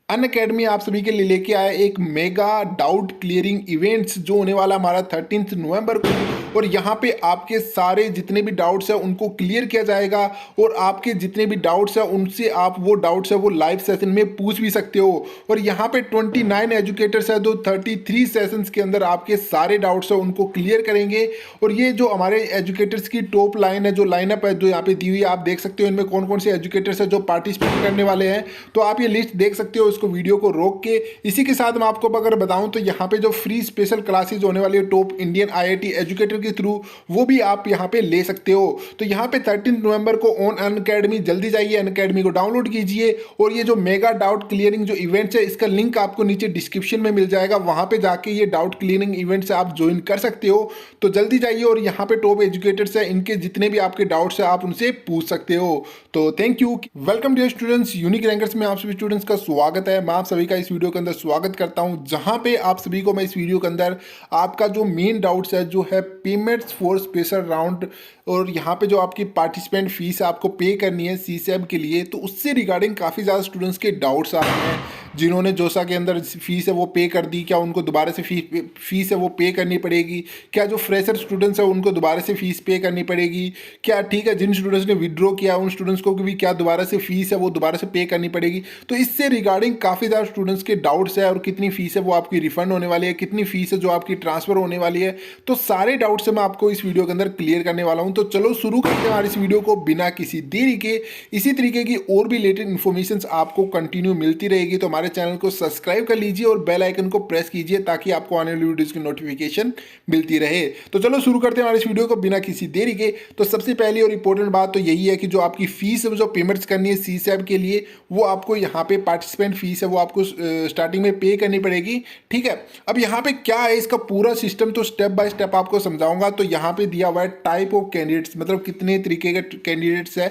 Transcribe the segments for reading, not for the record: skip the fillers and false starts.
Unacademy आप सभी के लिए लेके आया एक मेगा डाउट क्लियरिंग इवेंट्स जो होने वाला हमारा 13 नवंबर को। और यहाँ पे आपके सारे जितने भी डाउट्स हैं उनको क्लियर किया जाएगा। और आपके जितने भी डाउट्स हैं उनसे आप वो डाउट्स है वो लाइव सेशन में पूछ भी सकते हो। और यहाँ पे 29 एजुकेटर्स है जो 33 सेशंस के अंदर आपके सारे डाउट्स है उनको क्लियर करेंगे। और ये जो हमारे एजुकेटर्स की टॉप लाइन है, जो लाइनअप है जो यहाँ पे दी हुई है, आप देख सकते हो इनमें कौन कौन से एजुकेटर्स है जो पार्टिसिपेट करने वाले हैं। तो आप ये लिस्ट देख सकते हो इसको वीडियो को रोक के। इसी के साथ मैं आपको अगर बताऊं तो यहाँ पे जो फ्री स्पेशल क्लासेज होने वाली है टॉप इंडियन आईआईटी एजुकेटर के थ्रू, वो भी आप यहाँ पे ले सकते हो। तो यहाँ पे 13 नवंबर को ऑन अनअकैडमी जल्दी जाइए, अनअकैडमी को डाउनलोड कीजिए। और ये जो मेगा डाउट क्लियरिंग जो इवेंट्स है इसका लिंक आपको नीचे डिस्क्रिप्शन में मिल जाएगा, वहां पे जाके ये डाउट क्लियरिंग इवेंट्स आप ज्वाइन कर सकते हो। तो जल्दी जाइए और यहाँ पे टॉप एजुकेटर्स है, इनके जितने भी आपके डाउट्स है आप उनसे पूछ सकते हो। तो thank you, welcome dear students, unique rankers में आप सभी स्टूडेंट्स का स्वागत है। मैं आप सभी का इस वीडियो के अंदर स्वागत करता हूं, जहां पे आप सभी को मैं इस वीडियो के अंदर आपका जो मेन डाउट्स है जो है पेमेंट्स फॉर स्पेशल राउंड, और यहाँ पे जो आपकी पार्टिसिपेंट फीस आपको पे करनी है सीसैब के लिए, तो उससे रिगार्डिंग काफ़ी ज़्यादा स्टूडेंट्स के डाउट्स आ रहे हैं। जिन्होंने जोसा के अंदर फीस है वो पे कर दी, क्या उनको दोबारा से फीस है वो पे करनी पड़ेगी? क्या जो फ्रेशर स्टूडेंट्स है उनको दोबारा से फीस पे करनी पड़ेगी क्या? ठीक है, जिन स्टूडेंट्स ने विड्रॉ किया उन स्टूडेंट्स को भी क्या दोबारा से फीस है वो दोबारा से पे करनी पड़ेगी? तो इससे रिगार्डिंग काफ़ी ज़्यादा स्टूडेंट्स के डाउट्स है। और कितनी फीस है वो आपकी रिफंड होने वाली है, कितनी फीस है जो आपकी ट्रांसफर होने वाली है, तो सारे डाउट्स है मैं आपको इस वीडियो के अंदर क्लियर करने वाला हूं। तो चलो शुरू करते हैं हमारे इस वीडियो को बिना किसी देरी के। इसी तरीके की और भी लेटेस्ट इन्फॉर्मेशन आपको कंटिन्यू मिलती रहेगी, तो हमारे चैनल को सब्सक्राइब कर लीजिए और बेल आइकन को प्रेस कीजिए ताकि आपको आने वाली वीडियोस की नोटिफिकेशन मिलती रहे। तो चलो शुरू करते हैं हमारे इस वीडियो को बिना किसी देरी के। तो सबसे पहली और इंपॉर्टेंट बात तो यही है कि जो आपकी फीस जो पेमेंट्स करनी है सीसैब के लिए, वो आपको यहाँ पे पार्टिसिपेंट फीस है वो आपको स्टार्टिंग में पे करनी पड़ेगी। ठीक है, अब यहाँ पे क्या है इसका पूरा सिस्टम, तो स्टेप बाय स्टेप आपको समझाऊंगा। तो यहाँ पे दिया हुआ है टाइप ऑफ कैंडिडेट्स, मतलब कितने तरीके के कैंडिडेट्स है,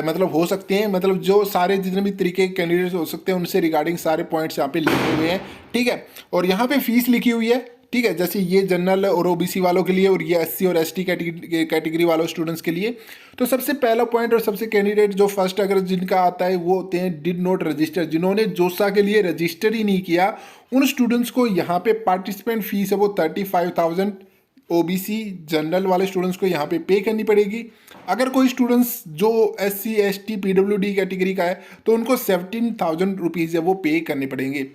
मतलब हो सकते हैं, मतलब जो सारे जितने भी तरीके के कैंडिडेट्स हो सकते हैं उनसे रिगार्डिंग सारे पॉइंट्स यहाँ पे लिखे हुए हैं। ठीक है, और यहाँ पे फीस लिखी हुई है। ठीक है, जैसे ये जनरल और ओबीसी वालों के लिए, और ये एससी और एसटी कैटेगरी वालों स्टूडेंट्स के लिए। तो सबसे पहला पॉइंट और सबसे कैंडिडेट जो फर्स्ट अगर जिनका आता है वो होते हैं डिड नॉट रजिस्टर, जिन्होंने जोसा के लिए रजिस्टर ही नहीं किया, उन स्टूडेंट्स को यहाँ पे पार्टिसिपेंट फीस है वो 35,000 ओबीसी जनरल वाले स्टूडेंट्स को यहाँ पे करनी पड़ेगी। अगर कोई स्टूडेंट्स जो एससी एसटी पीडब्ल्यूडी कैटेगरी का है तो उनको 17,000 रुपीज़ है वो पे करने पड़ेंगे।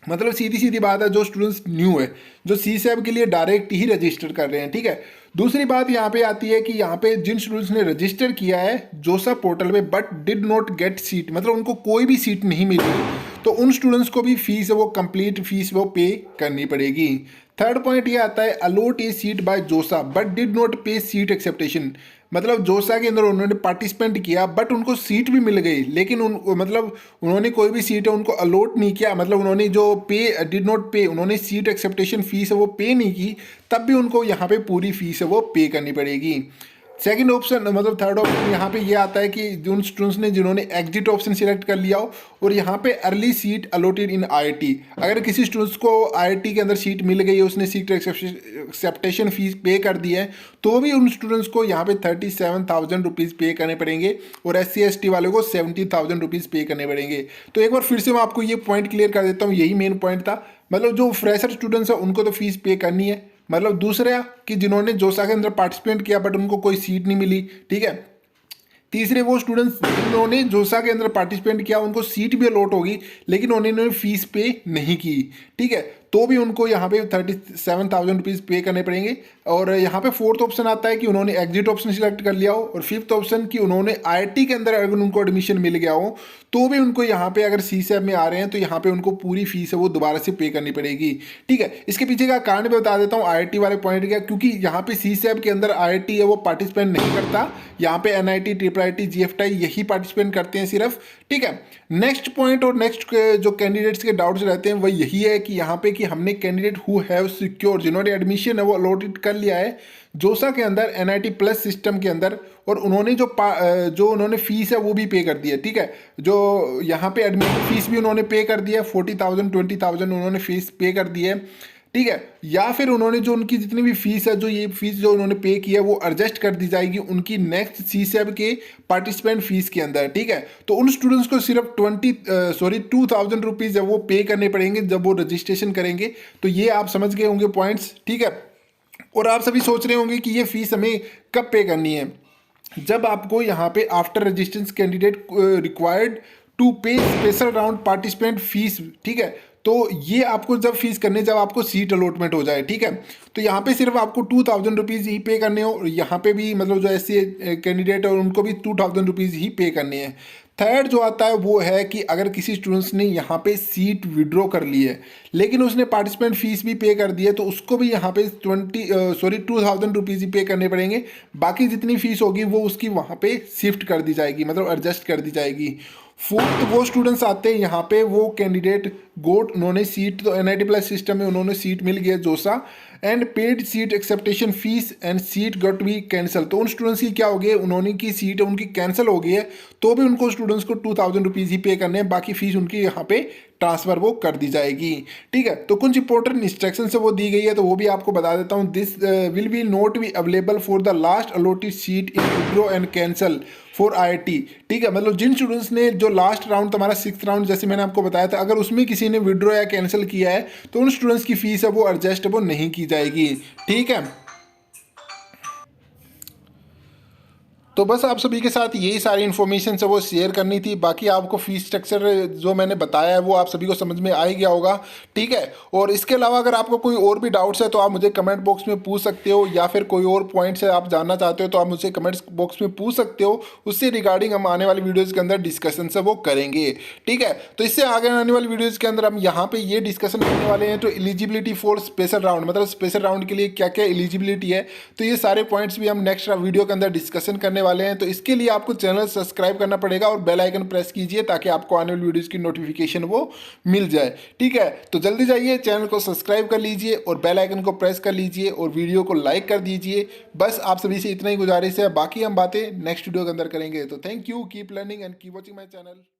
मतलब सीधी सीधी बात है, जो स्टूडेंट्स न्यू है जो सीसैब के लिए डायरेक्ट ही रजिस्टर कर रहे हैं। ठीक है, दूसरी बात यहाँ पे आती है कि यहाँ पे जिन स्टूडेंट्स ने रजिस्टर किया है जोसा पोर्टल में but did not gate seat, मतलब उनको कोई भी सीट नहीं मिली, तो उन स्टूडेंट्स को भी फीस है वो कंप्लीट फीस वो पे करनी पड़ेगी। थर्ड पॉइंट ये आता है अलॉट ए सीट बाय जोसा बट डिड नॉट पे सीट एक्सेप्टेशन, मतलब जोसा के अंदर उन्होंने पार्टिसिपेंट किया बट उनको सीट भी मिल गई, लेकिन मतलब उन्होंने कोई भी सीट है उनको अलॉट नहीं किया, मतलब उन्होंने जो पे डिड नॉट पे, उन्होंने सीट एक्सेप्टेशन फीस है वो पे नहीं की, तब भी उनको यहाँ पे पूरी फीस है वो पे करनी पड़ेगी। सेकंड ऑप्शन, मतलब थर्ड ऑप्शन यहाँ पे ये आता है कि जिन स्टूडेंट्स ने जिन्होंने एग्जिट ऑप्शन सिलेक्ट कर लिया हो और यहाँ पे अर्ली सीट अलॉटेड इन आईआईटी, अगर किसी स्टूडेंट्स को आईआईटी के अंदर सीट मिल गई है, उसने सीट एक्सेप्टेशन फीस पे कर दी है, तो भी उन स्टूडेंट्स को यहाँ पे 37,000 रुपीज़ पे करने पड़ेंगे और एससी एसटी वाले को 70,000 रुपीज़ पे करने पड़ेंगे। तो एक बार फिर से मैं आपको ये पॉइंट क्लियर कर देता हूँ, यही मेन पॉइंट था। मतलब जो फ्रेशर स्टूडेंट्स हैं उनको तो फीस पे करनी है, मतलब दूसरा कि जिन्होंने जोसा के अंदर पार्टिसिपेंट किया बट उनको कोई सीट नहीं मिली। ठीक है, तीसरे वो स्टूडेंट्स जिन्होंने जोसा के अंदर पार्टिसिपेंट किया उनको सीट भी अलॉट होगी लेकिन उन्होंने फीस पे नहीं की। ठीक है, तो भी उनको यहाँ पे 37,000 रुपीज़ पे करने पड़ेंगे। और यहाँ पे फोर्थ ऑप्शन आता है कि उन्होंने एग्जिट ऑप्शन सिलेक्ट कर लिया हो, और फिफ्थ ऑप्शन कि उन्होंने आईआईटी के अंदर अगर उनको एडमिशन मिल गया हो तो भी उनको यहाँ पे अगर सीसैब में आ रहे हैं तो यहाँ पे उनको पूरी फीस है वो दोबारा से पे करनी पड़ेगी। ठीक है, इसके पीछे का कारण भी बता देता हूँ आईआईटी वाले पॉइंट का, क्योंकि यहाँ पे सीसैब के अंदर आईआईटी है वो पार्टिसिपेंट नहीं करता, यहाँ पे एनआईटी ट्रिपल आईटी जीएफटी यही पार्टिसिपेंट करते हैं सिर्फ। ठीक है, नेक्स्ट पॉइंट और नेक्स्ट जो कैंडिडेट्स के डाउट्स रहते हैं वह यही है कि यहाँ पे कि हमने कैंडिडेट हु हैव सिक्योर, जिन्होंने एडमिशन है वो अलॉटेड कर लिया है जोसा के अंदर एनआईटी प्लस सिस्टम के अंदर, और उन्होंने जो उन्होंने फीस है वो भी पे कर दी है। ठीक है, जो यहाँ पे एडमिशन फीस भी उन्होंने पे कर दिया है 40,000 20,000 उन्होंने फीस पे कर दी है। ठीक है, या फिर उन्होंने जो उनकी जितनी भी फीस है, जो ये फीस जो उन्होंने पे की है, वो एडजस्ट कर दी जाएगी उनकी नेक्स्ट CSAB के पार्टिसिपेंट फीस के अंदर। ठीक है, तो उन स्टूडेंट्स को सिर्फ 2,000 रुपीज़ है वो पे करने पड़ेंगे जब वो रजिस्ट्रेशन करेंगे। तो ये आप समझ गए होंगे पॉइंट्स। ठीक है, और आप सभी सोच रहे होंगे कि ये फीस हमें कब पे करनी है। जब आपको यहाँ पे after registration candidate required to pay special round participant fees. ठीक है, तो ये आपको जब फीस करने, जब आपको सीट अलॉटमेंट हो जाए। ठीक है, तो यहाँ पे सिर्फ आपको 2,000 रुपीज़ ही पे करने हो, और यहाँ पे भी मतलब जो ऐसे कैंडिडेट है उनको भी 2,000 रुपीज़ ही पे करने हैं। थर्ड जो आता है वो है कि अगर किसी स्टूडेंट्स ने यहाँ पे सीट विड्रॉ कर ली है लेकिन उसने पार्टिसिपेंट फीस भी पे कर दी है, तो उसको भी यहाँ पे 2,000 रुपीज़ ही पे करने पड़ेंगे। बाकी जितनी फीस होगी वो उसकी वहाँ पे शिफ्ट कर दी जाएगी, मतलब एडजस्ट कर दी जाएगी। फोर्थ वो स्टूडेंट्स आते हैं यहाँ पे, वो कैंडिडेट गोट, उन्होंने सीट तो NIT प्लस सिस्टम में उन्होंने सीट मिल गया JoSAA, and paid seat acceptation fees and seat got be cancel. तो उन स्टूडेंट्स की क्या हो गई, उन्होंने की सीट उनकी कैंसिल हो गई है, तो भी उनको स्टूडेंट्स को 2,000 रुपीज़ ही पे करने हैं, बाकी फीस उनकी यहाँ पे ट्रांसफर वो कर दी जाएगी। ठीक है, तो कुछ इंपॉर्टेंट इंस्ट्रक्शन से वो दी गई है, तो वो भी आपको बता देता हूँ। This will be not be available for the last allotted seat in withdraw and cancel for IIT। ठीक है, मतलब जिन स्टूडेंट्स ने जो लास्ट राउंड, तुम्हारा 6th राउंड जैसे मैंने आपको बताया था, अगर उसमें किसी ने विड्रॉ या कैंसिल किया है तो उन स्टूडेंट्स की फीस है वो एडजस्टेबल नहीं की जाएगी। ठीक है, तो बस आप सभी के साथ यही सारी इन्फॉर्मेशन से वो शेयर करनी थी। बाकी आपको फीस स्ट्रक्चर जो मैंने बताया है वो आप सभी को समझ में आ ही गया होगा। ठीक है, और इसके अलावा अगर आपको कोई और भी डाउट्स है तो आप मुझे कमेंट बॉक्स में पूछ सकते हो, या फिर कोई और पॉइंट्स है आप जानना चाहते हो तो आप मुझे कमेंट बॉक्स में पूछ सकते हो। उससे रिगार्डिंग हम आने वाली वीडियोज़ के अंदर डिस्कशन से वो करेंगे। ठीक है, तो इससे आगे आने वाली वीडियोज़ के अंदर हम यहाँ पर ये डिस्कशन करने वाले हैं, तो एलिजिबिलिटी फॉर स्पेशल राउंड, मतलब स्पेशल राउंड के लिए क्या क्या एलिजिबिलिटी है, तो ये सारे पॉइंट्स भी हम नेक्स्ट वीडियो के अंदर डिस्कशन करने वाले हैं। तो इसके लिए आपको चैनल सब्सक्राइब करना पड़ेगा और बेल आइकन प्रेस कीजिए ताकि आपको आने वाली वीडियोस की नोटिफिकेशन वो मिल जाए। ठीक है, तो जल्दी जाइए चैनल को सब्सक्राइब कर लीजिए और बेल आइकन को प्रेस कर लीजिए और वीडियो को लाइक कर दीजिए। बस आप सभी से इतना ही गुजारिश है, बाकी हम बातें नेक्स्ट वीडियो के अंदर करेंगे। तो thank you, keep learning and keep watching my channel.